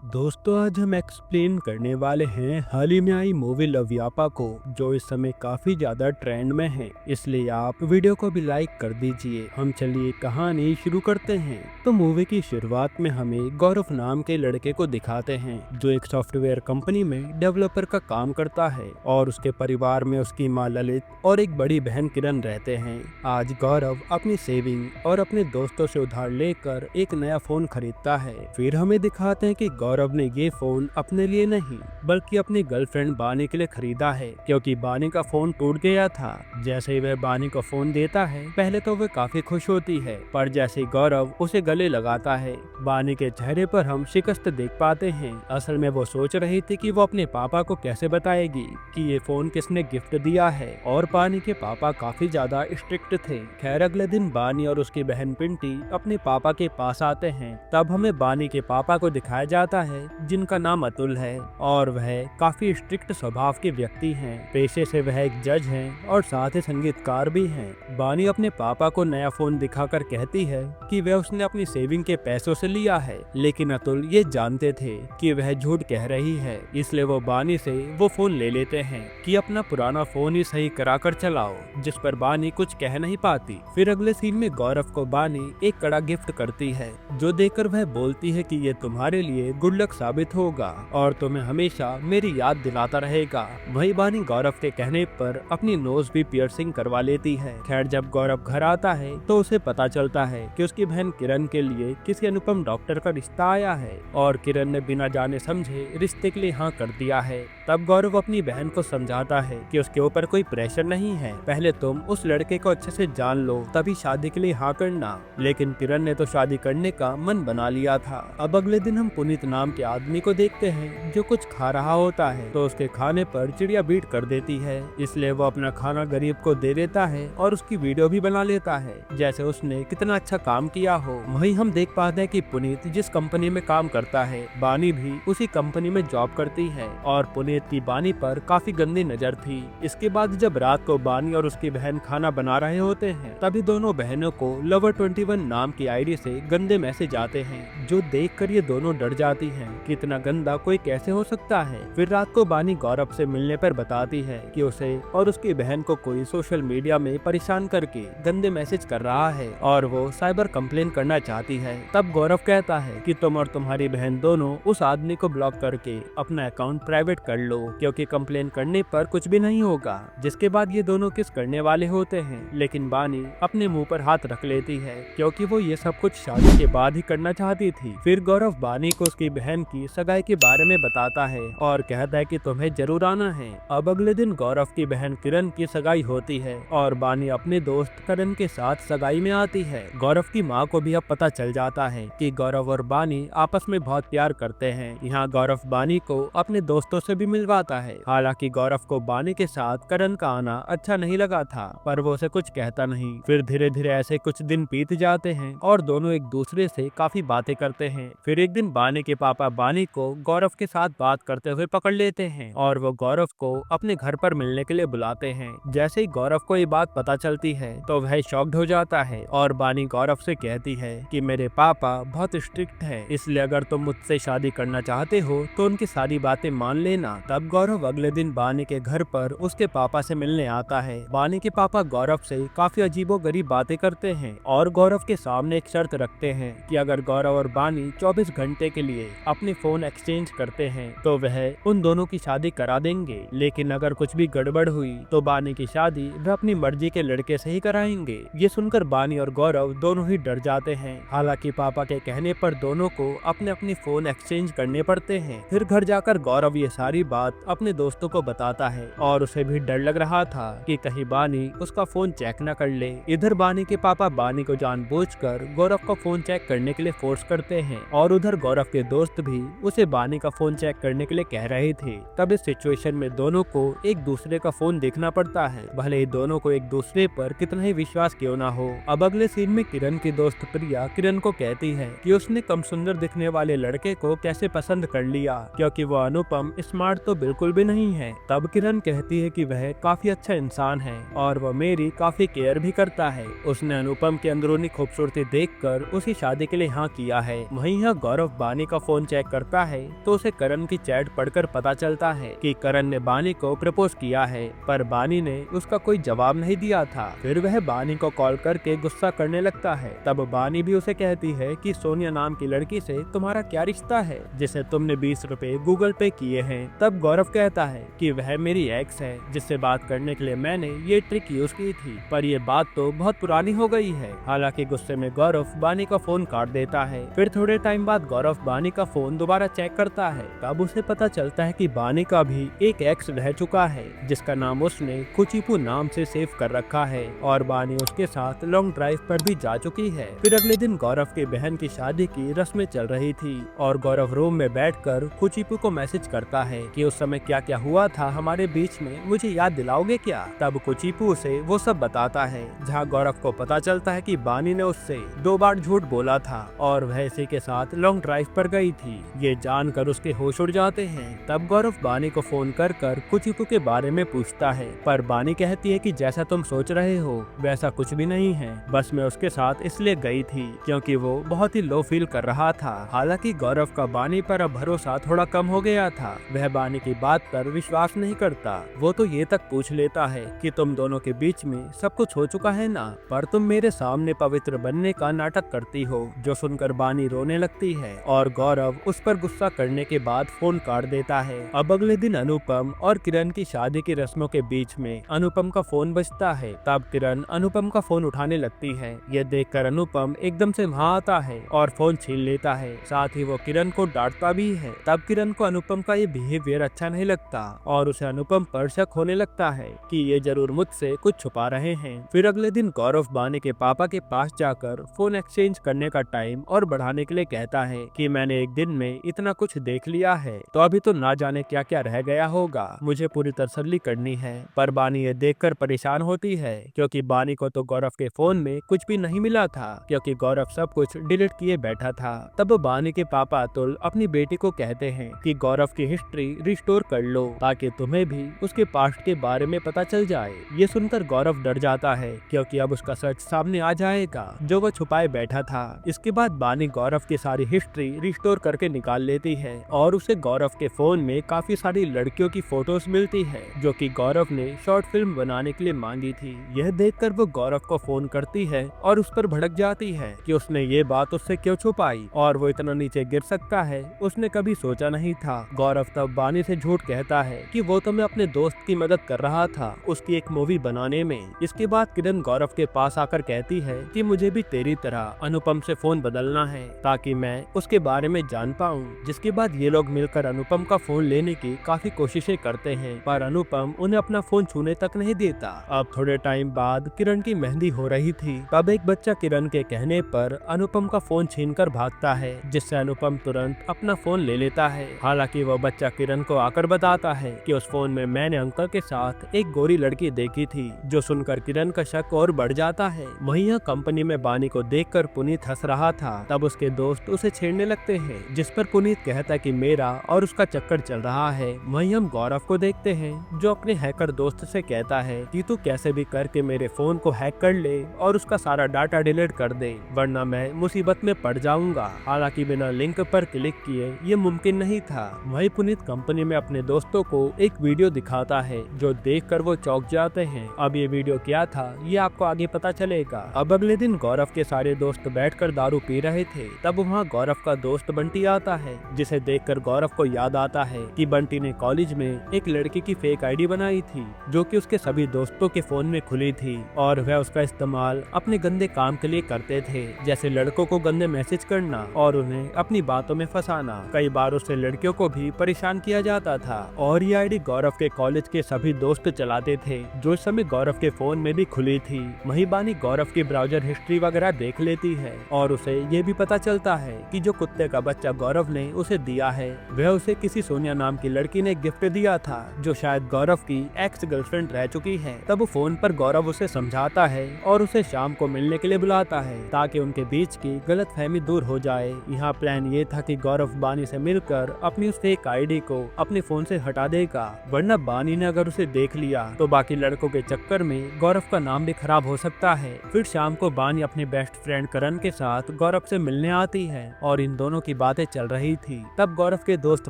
दोस्तों, आज हम एक्सप्लेन करने वाले हैं हाल ही में आई मूवी लवयापा को, जो इस समय काफी ज्यादा ट्रेंड में है। इसलिए आप वीडियो को भी लाइक कर दीजिए। हम चलिए कहानी शुरू करते हैं। तो मूवी की शुरुआत में हमें गौरव नाम के लड़के को दिखाते हैं, जो एक सॉफ्टवेयर कंपनी में डेवलपर का काम करता है और उसके परिवार में उसकी माँ ललित और एक बड़ी बहन किरण रहते हैं। आज गौरव अपनी सेविंग और अपने दोस्तों से उधार लेकर एक नया फोन खरीदता है। फिर हमें दिखाते हैं कि गौरव ने ये फोन अपने लिए नहीं बल्कि अपनी गर्लफ्रेंड बानी के लिए खरीदा है, क्योंकि बानी का फोन टूट गया था। जैसे ही वह बानी को फोन देता है, पहले तो वह काफी खुश होती है, पर जैसे ही गौरव उसे गले लगाता है, बानी के चेहरे पर हम शिकस्त देख पाते हैं। असल में वो सोच रही थी कि वो अपने पापा को कैसे बताएगी कि ये फोन किसने गिफ्ट दिया है, और बानी के पापा काफी ज्यादा स्ट्रिक्ट थे। खैर, अगले दिन बानी और उसकी बहन पिंटी अपने पापा के पास आते हैं। तब हमें बानी के पापा को दिखाया जाता है, जिनका नाम अतुल है और वह काफी स्ट्रिक्ट स्वभाव के व्यक्ति हैं। पेशे से वह एक जज हैं और साथ ही संगीतकार भी हैं। बानी अपने पापा को नया फोन दिखाकर कहती है कि वह उसने अपनी सेविंग के पैसों से लिया है, लेकिन अतुल ये जानते थे कि वह झूठ कह रही है। इसलिए वो बानी से वो फोन ले लेते हैं कि अपना पुराना फोन ही सही कराकर चलाओ, जिस पर बानी कुछ कह नहीं पाती। फिर अगले सीन में गौरव को बानी एक कड़ा गिफ्ट करती है, जो देकर वह बोलती है कि ये तुम्हारे लिए गुड लक साबित होगा और तुम्हें हमेशा मेरी याद दिलाता रहेगा। वही बानी गौरव के कहने पर अपनी नोज भी पियर्सिंग करवा लेती है। खैर, जब गौरव घर आता है तो उसे पता चलता है कि उसकी बहन किरण के लिए किसी अनुपम डॉक्टर का रिश्ता आया है और किरण ने बिना जाने समझे रिश्ते के लिए हाँ कर दिया है। तब गौरव अपनी बहन को समझाता है कि उसके ऊपर कोई प्रेशर नहीं है, पहले तुम उस लड़के को अच्छे से जान लो, तभी शादी के लिए हाँ करना। लेकिन किरण ने तो शादी करने का मन बना लिया था। अब अगले दिन हम पुनीत नाम के आदमी को देखते हैं, जो कुछ खा रहा होता है तो उसके खाने पर चिड़िया बीट कर देती है। इसलिए वो अपना खाना गरीब को दे देता है और उसकी वीडियो भी बना लेता है, जैसे उसने कितना अच्छा काम किया हो। वहीं हम देख पाते हैं कि पुनीत जिस कंपनी में काम करता है, बानी भी उसी कंपनी में जॉब करती है और पुनीत की बानी पर काफी गंदी नजर थी। इसके बाद जब रात को बानी और उसकी बहन खाना बना रहे होते हैं, तभी दोनों बहनों को लवर 21 नाम की आईडी से गंदे मैसेज आते हैं, जो देखकर ये दोनों डर जाती हैं कि इतना गंदा कोई कैसे हो सकता है। फिर रात को बानी गौरव से मिलने पर बताती है कि उसे और उसकी बहन को कोई सोशल मीडिया में परेशान करके गंदे मैसेज कर रहा है और वो साइबर कंप्लेन करना चाहती है। तब गौरव कहता है कि तुम और तुम्हारी बहन दोनों उस आदमी को ब्लॉक करके अपना अकाउंट प्राइवेट कर लो, क्योंकि कंप्लेन करने पर कुछ भी नहीं होगा। जिसके बाद ये दोनों किस करने वाले होते हैं, लेकिन बानी अपने मुंह पर हाथ रख लेती है, क्योंकि वो ये सब कुछ शादी के बाद ही करना चाहती थी। फिर गौरव बानी को उसकी बहन की सगाई के बारे में बताता है और कहता है कि तुम्हें जरूर आना है। अब अगले दिन गौरव की बहन किरण की सगाई होती है और बानी अपने दोस्त करण के साथ सगाई में आती है। गौरव की माँ को भी अब पता चल जाता है कि गौरव और बानी आपस में बहुत प्यार करते हैं। यहाँ गौरव बानी को अपने दोस्तों से भी मिलवाता है। हालांकि गौरव को बानी के साथ करण का आना अच्छा नहीं लगा था, पर वो उसे कुछ कहता नहीं। फिर धीरे धीरे ऐसे कुछ दिन बीत जाते हैं और दोनों एक दूसरे से काफी बातें करते हैं। फिर एक दिन बानी के पापा बानी को गौरव के साथ बात करते हुए पकड़ लेते हैं और वो गौरव को अपने घर पर मिलने के लिए बुलाते हैं। जैसे ही गौरव को ये बात पता चलती है तो वह शॉक्ड हो जाता है और बानी गौरव से कहती है कि मेरे पापा बहुत स्ट्रिक्ट है, इसलिए अगर तुम मुझसे शादी करना चाहते हो तो उनकी सारी बातें मान लेना। तब गौरव अगले दिन बानी के घर पर उसके पापा से मिलने आता है। बानी के पापा गौरव से काफी अजीबोगरीब बातें करते हैं और गौरव के सामने एक शर्त रखते हैं कि अगर गौरव और बानी 24 घंटे के लिए अपने फोन एक्सचेंज करते हैं तो वह उन दोनों की शादी करा देंगे, लेकिन अगर कुछ भी गड़बड़ हुई तो बानी की शादी वह अपनी मर्जी के लड़के से ही कराएंगे। ये सुनकर बानी और गौरव दोनों ही डर जाते हैं। हालांकि पापा के कहने पर दोनों को अपने अपने फोन एक्सचेंज करने पड़ते हैं। फिर घर जाकर गौरव ये सारी बात अपने दोस्तों को बताता है और उसे भी डर लग रहा था कि कहीं बानी उसका फोन चेक न कर ले। इधर बानी के पापा बानी को जानबूझकर गौरव का फोन चेक करने के लिए फोर्स करते हैं और उधर गौरव के दोस्त भी उसे बानी का फोन चेक करने के लिए कह रहे थे। तब इस सिचुएशन में दोनों को एक दूसरे का फोन देखना पड़ता है, भले ही दोनों को एक दूसरे पर कितना ही विश्वास क्यों ना हो। अब अगले सीन में किरण की दोस्त प्रिया किरण को कहती है कि उसने कम सुंदर दिखने वाले लड़के को कैसे पसंद कर लिया, क्योंकि वो अनुपम स्मार्ट तो बिल्कुल भी नहीं है। तब किरण कहती है कि वह काफी अच्छा इंसान है और वह मेरी काफी केयर भी करता है। उसने अनुपम की अंदरूनी खूबसूरती देखकर उसी शादी के लिए हाँ किया है। वहीं यहाँ गौरव बानी का फोन चेक करता है तो उसे करण की चैट पढ़कर पता चलता है कि करण ने बानी को प्रपोज किया है, पर बानी ने उसका कोई जवाब नहीं दिया था। फिर वह बानी को कॉल करके गुस्सा करने लगता है। तब बानी भी उसे कहती है कि सोनिया नाम की लड़की से तुम्हारा क्या रिश्ता है जिसे तुमने 20 रुपए गूगल पे किए हैं। तब गौरव कहता है कि वह मेरी एक्स है जिससे बात करने के लिए मैंने ये ट्रिक यूज की थी, पर ये बात तो बहुत पुरानी हो गई है। हालांकि गुस्से में गौरव बानी का फोन काट देता है। फिर थोड़े टाइम बाद गौरव बानी का फोन दोबारा चेक करता है। तब उसे पता चलता है कि बानी का भी एक एक्स रह चुका है जिसका नाम उसने कुचीपू नाम से सेव कर रखा है और बानी उसके साथ लॉन्ग ड्राइव पर भी जा चुकी है। फिर अगले दिन गौरव की बहन की शादी की रस्में चल रही थी और गौरव रूम में बैठकर कुचीपू को मैसेज करता है कि उस समय क्या क्या हुआ था हमारे बीच में, मुझे याद दिलाओगे क्या। तब कुचीपू उसे वो सब बताता है जहाँ गौरव को पता चलता है कि बानी ने उससे 2 बार झूठ बोला था और वह इसी के साथ लॉन्ग ड्राइव पर गई थी। ये जानकर उसके होश उड़ जाते हैं। तब गौरव बानी को फोन कर कुचीपू के बारे में पूछता है, पर बानी कहती है कि जैसा तुम सोच रहे हो वैसा कुछ भी नहीं है, बस मैं उसके साथ इसलिए गई थी क्योंकि वो बहुत ही लो फील कर रहा था। हालांकि गौरव का बानी पर अब भरोसा थोड़ा कम हो गया था। वह बानी की बात पर विश्वास नहीं करता। वो तो ये तक पूछ लेता है कि तुम दोनों के बीच में सब कुछ हो चुका है ना, पर तुम मेरे सामने पवित्र बनने का नाटक करती हो। जो सुनकर बानी रोने लगती है और गौरव उस पर गुस्सा करने के बाद फोन काट देता है। अब अगले दिन अनुपम और किरण की शादी की रस्मों के बीच में अनुपम का फोन बजता है। तब किरण अनुपम का फोन उठाने लगती है। यह देखकर अनुपम एकदम से वहाँ आता है और फोन छीन लेता है। साथ ही वो किरण को डांटता भी है। तब किरण को अनुपम का ये बिहेवियर अच्छा नहीं लगता और उसे अनुपम पर शक होने लगता है कि ये जरूर मुझसे कुछ छुपा रहे हैं। फिर अगले दिन गौरव बानी के पापा के पास जाकर फोन एक्सचेंज करने का टाइम और बढ़ाने के लिए कहता है कि मैंने एक दिन में इतना कुछ देख लिया है तो अभी तो ना जाने क्या क्या रह गया होगा, मुझे पूरी तसल्ली करनी है। पर बानी ये देखकर परेशान होती है क्योंकि बानी को तो गौरव के फोन में कुछ भी नहीं मिला था क्योंकि गौरव सब कुछ डिलीट किए बैठा था। तब बानी के पापा अतुल अपनी बेटी को कहते हैं कि गौरव की हिस्ट्री रिस्टोर कर लो ताकि तुम्हें भी उसके पास्ट के बारे में पता चल जाए। ये सुनकर गौरव डर जाता है क्योंकि अब उसका सच सामने आ जाएगा जो वो छुपाए बैठा था। इसके बाद बानी गौरव की सारी हिस्ट्री रिस्टोर करके निकाल लेती है और उसे गौरव के फोन में काफी सारी लड़कियों की फोटोज मिलती है जो कि गौरव ने शॉर्ट फिल्म बनाने के लिए मांगी थी। यह देखकर वो गौरव को फोन करती है और उस पर भड़क जाती है कि उसने ये बात उससे क्यों छुपाई और वो इतना नीचे गिर सकता है उसने कभी सोचा नहीं था। गौरव तब बानी से झूठ कहता है कि वो तो मैं अपने दोस्त की मदद कर रहा था उसकी एक मूवी बनाने में। इसके बाद किरण गौरव के पास आकर कहती है कि मुझे भी तेरी तरह अनुपम से फोन बदलना है ताकि मैं उसके बारे में जान पाऊं। जिसके बाद ये लोग मिलकर अनुपम का फोन लेने की काफी कोशिशें करते हैं पर अनुपम उन्हें अपना फोन छूने तक नहीं देता। अब थोड़े टाइम बाद किरण की मेहंदी हो रही थी। तब एक बच्चा किरण के कहने पर अनुपम का फोन छीनकर भागता है जिससे अनुपम तुरंत अपना फोन ले लेता है। हालांकि वह बच्चा किरण को आकर बताता है कि उस फोन में मैंने अंकल के साथ एक गोरी लड़की देखी थी, जो सुनकर किरण का शक और बढ़ जाता है। वहीं यहाँ कंपनी में बानी को देखकर पुनीत हंस रहा था। तब उसके दोस्त उसे छेड़ने लगते हैं जिस पर पुनीत कहता है कि मेरा और उसका चक्कर चल रहा है। वहीं हम गौरव को देखते हैं जो अपने हैकर दोस्त से कहता है कि तू कैसे भी करके मेरे फोन को हैक कर ले और उसका सारा डाटा डिलीट कर दे वरना मैं मुसीबत में पड़ जाऊंगा। हालांकि बिना लिंक पर क्लिक किए ये मुमकिन नहीं था। वही पुनीत कंपनी में अपने दोस्तों को एक वीडियो दिखाता है जो देखकर वो चौंक जाते हैं। अब ये वीडियो क्या था ये आपको आगे पता चलेगा। अब अगले दिन गौरव के सारे दोस्त बैठकर दारू पी रहे थे। तब वहाँ गौरव का दोस्त बंटी आता है जिसे देखकर गौरव को याद आता है कि बंटी ने कॉलेज में एक लड़की की फेक आईडी बनाई थी जो कि उसके सभी दोस्तों के फोन में खुली थी और वह उसका इस्तेमाल अपने गंदे काम के लिए करते थे, जैसे लड़कों को गंदे मैसेज करना और उन्हें अपनी बातों में फंसाना। कई बार उससे लड़कियों को भी परेशान किया जाता था और ये आईडी गौरव के कॉलेज के सभी दोस्त चलाते थे जो इस समय गौरव के फोन में भी खुली थी। वहीं बानी गौरव की ब्राउजर हिस्ट्री वगैरह देख लेती है और उसे ये भी पता चलता है कि जो कुत्ते का बच्चा गौरव ने उसे दिया है वह उसे किसी सोनिया नाम की लड़की ने गिफ्ट दिया था जो शायद गौरव की एक्स गर्लफ्रेंड रह चुकी है। तब फोन पर गौरव उसे समझाता है और उसे शाम को मिलने के लिए बुलाता है ताकि उनके बीच की गलतफहमी दूर हो जाए। यहाँ प्लान ये था कि गौरव बानी से मिलकर अपनी उस फेक आईडी को अपने फोन से हटा देगा वरना बानी ने अगर उसे देख लिया तो बाकी लड़कों के चक्कर में गौरव का नाम भी खराब हो सकता है। फिर शाम को बानी अपने बेस्ट फ्रेंड करण के साथ गौरव से मिलने आती है और इन दोनों की बातें चल रही थी। तब गौरव के दोस्त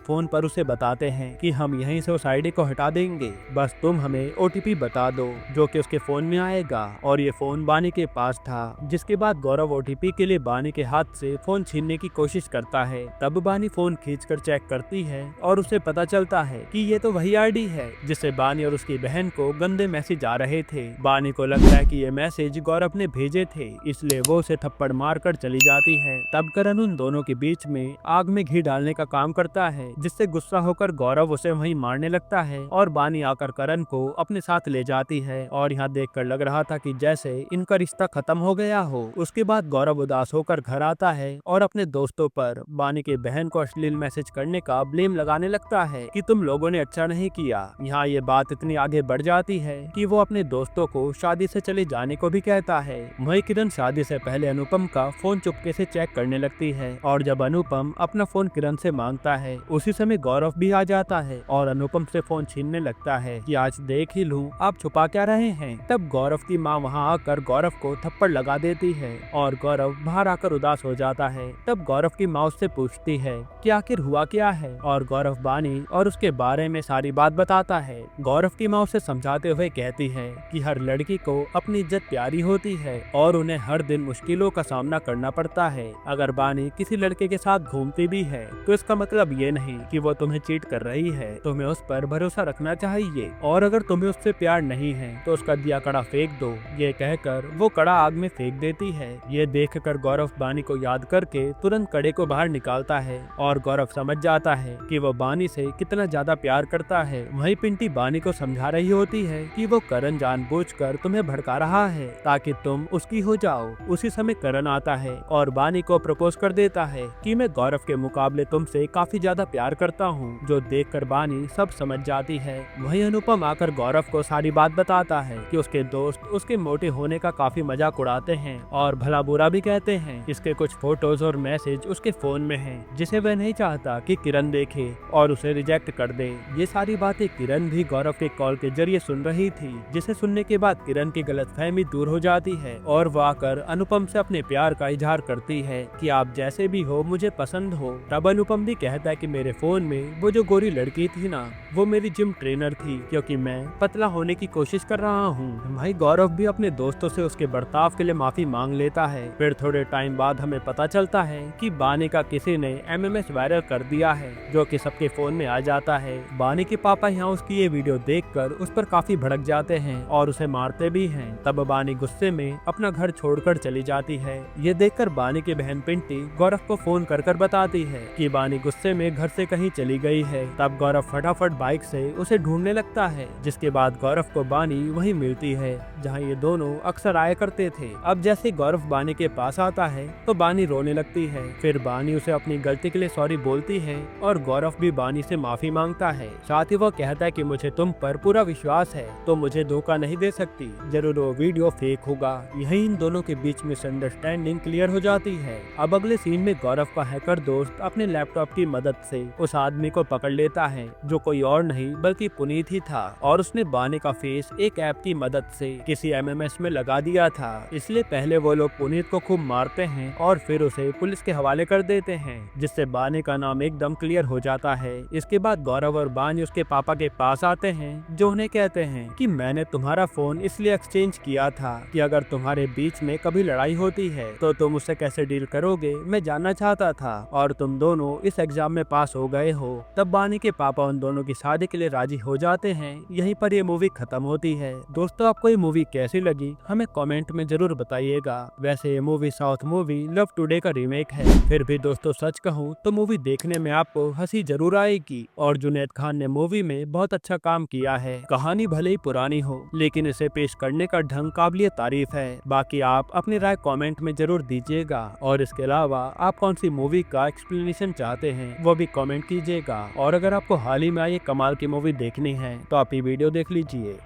फोन पर उसे बताते हैं कि हम यहीं से उस आईडी को हटा देंगे, बस तुम हमें ओटीपी बता दो, जो कि उसके फोन में आएगा। और ये फोन बानी के पास था, जिसके बाद गौरव ओटीपी के लिए बानी के हाथ से फोन छीनने की कोशिश करता है। तब बानी फोन खींचकर चेक करती है और उसे पता चलता है कि ये तो वही आईडी है जिससे बानी और उसकी बहन को गंदे मैसेज आ रहे थे। बानी को लगता है कि ये मैसेज गौरव ने भेजे थे, इसलिए वो उसे थप्पड़ मारकर चली जाती है। तब करण उन दोनों के बीच में आग में घी डालने का काम करता है, जिससे गुस्सा होकर गौरव उसे वहीं मारने लगता है और बानी आकर करण को अपने साथ ले जाती है। और यहाँ देखकर लग रहा था कि जैसे इनका रिश्ता खत्म हो गया हो। उसके बाद गौरव उदास होकर घर आता है और अपने दोस्तों पर बानी के बहन को अश्लील मैसेज करने का ब्लेम लगाने लगता है कि तुम लोगों ने अच्छा नहीं किया। यहाँ ये बात इतनी आगे बढ़ जाती है कि वो अपने दोस्तों को शादी से चले जाने को भी कहता है। वही किरण शादी से पहले अनुपम का फोन चुपके से चेक करने लगती है और जब अनुपम अपना फोन किरण से मांगता है, उसी समय गौरव भी आ जाता है और अनुपम से फोन छीनने लगता है कि आज देख ही लूं आप छुपा क्या रहे हैं। तब गौरव की माँ वहाँ आकर गौरव को थप्पड़ लगा देती है और गौरव बाहर आकर उदास हो जाता है। तब गौरव की माँ उससे पूछती है कि आखिर हुआ क्या है, और गौरव बानी और उसके बारे में सारी बात बताता है। गौरव की माँ उसे समझाते हुए कहती है कि हर लड़की को अपनी इज्जत प्यारी होती है और उन्हें हर दिन मुश्किलों का सामना करना पड़ता है। अगर बानी किसी लड़के के साथ घूमती भी है तो इसका मतलब ये नहीं कि वो तुम्हें चीट कर रही है, तुम्हें उस पर भरोसा रखना चाहिए, और अगर तुम्हें उससे प्यार नहीं है तो उसका दिया कड़ा फेंक दो। ये कहकर वो कड़ा आग में फेंक देती है। ये देखकर गौरव बानी को याद करके तुरंत कड़े को बाहर निकालता है और गौरव समझ जाता है कि वो बानी से कितना ज्यादा प्यार करता है। वही पिंटी बानी को समझा रही होती है कि वो करण जानबूझकर तुम्हें भड़का रहा है ताकि तुम उसकी हो जाओ। उसी समय करण आता है और बानी को प्रपोज कर देता है कि मैं गौरव के मुकाबले तुमसे काफी ज्यादा प्यार करता हूँ, जो देखकर बानी सब समझ जाती है। वही अनुपम आकर गौरव को सारी बात बताता है कि उसके दोस्त उसके मोटे होने का काफी मजाक उड़ाते हैं और भला बुरा भी कहते हैं। इसके कुछ फोटोज और मैसेज उसके फोन में हैं, जिसे वह नहीं चाहता कि किरण देखे और उसे रिजेक्ट कर दे। ये सारी बातें किरण भी गौरव के कॉल के जरिए सुन रही थी, जिसे सुनने के बाद किरण की गलतफहमी दूर हो जाती है और वह आकर अनुपम से अपने प्यार का इजहार करती है कि आप जैसे भी हो मुझे पसंद हो। तब अनुपम भी कहता है कि मेरे फोन में वो जो गोरी लड़की थी ना, वो मेरी जिम ट्रेनर थी, क्योंकि मैं पतला होने की कोशिश कर रहा हूँ। भाई गौरव भी अपने दोस्तों से उसके बर्ताव के लिए माफी मांग लेता है। फिर थोड़े टाइम बाद हमें पता चलता है कि बानी का किसी ने MMS वायरल कर दिया है, जो कि सबके फोन में आ जाता है। बानी के पापा यहाँ उसकी ये वीडियो देखकर उस पर काफी भड़क जाते हैं और उसे मारते भी हैं। तब बानी गुस्से में अपना घर छोड़कर चली जाती है। ये देखकर बानी की बहन पिंटी गौरव को फोन कर बताती है कि बानी गुस्से में घर से कहीं चली गई है। तब गौरव फटाफट बाइक से उसे ढूंढने लगता है, जिसके बाद गौरव को बानी वहीं मिलती है जहाँ ये दोनों अक्सर आया करते थे। अब जैसे गौरव बानी के पास आता है तो बानी रोने लगती है। फिर बानी उसे अपनी गलती के लिए सॉरी बोलती है और गौरव भी बानी से माफी मांगता है। साथ ही वो कहता है कि मुझे तुम पर पूरा विश्वास है, तो मुझे धोखा नहीं दे सकती, जरूर वो वीडियो फेक होगा। यही इन दोनों के बीच में मिसअंडरस्टैंडिंग क्लियर हो जाती है। अब अगले सीन में गौरव का हैकर दोस्त अपने लैपटॉप की मदद से उस आदमी को पकड़ लेता है, जो कोई और नहीं बल्कि पुनीत ही था, और उसने बानी का फेस एक ऐप की मदद से किसी MMS में लगा दिया था। इसलिए पहले वो लोग पुनीत को खूब मारते हैं और फिर उसे पुलिस के हवाले कर देते हैं, जिससे बानी का नाम एकदम क्लियर हो जाता है। इसके बाद गौरव और बानी उसके पापा के पास आते हैं, जो उन्हें कहते हैं कि मैंने तुम्हारा फोन इसलिए एक्सचेंज किया था कि अगर तुम्हारे बीच में कभी लड़ाई होती है तो तुम उससे कैसे डील करोगे, मैं जानना चाहता था, और तुम दोनों इस एग्जाम में पास हो गए हो। तब बानी के पापा उन दोनों की शादी के लिए राजी हो जाते हैं। यहीं पर ये मूवी खत्म होती है। दोस्तों, आपको ये मूवी कैसी लगी हमें कमेंट में जरूर बताइएगा। वैसे ये movie south movie love today का रीमेक है, फिर भी दोस्तों सच कहूँ तो मूवी देखने में आपको हंसी जरूर आएगी, और जुनैद खान ने मूवी में बहुत अच्छा काम किया है। कहानी भले ही पुरानी हो, लेकिन इसे पेश करने का ढंग काबिलिय तारीफ है। बाकी आप अपनी राय कमेंट में जरूर दीजिएगा, और इसके अलावा आप कौन सी मूवी का एक्सप्लेनेशन चाहते हैं वो भी कमेंट कीजिएगा। और अगर आपको हाल ही में आई कमाल की मूवी देखनी है तो आप ये वीडियो देख लीजिए।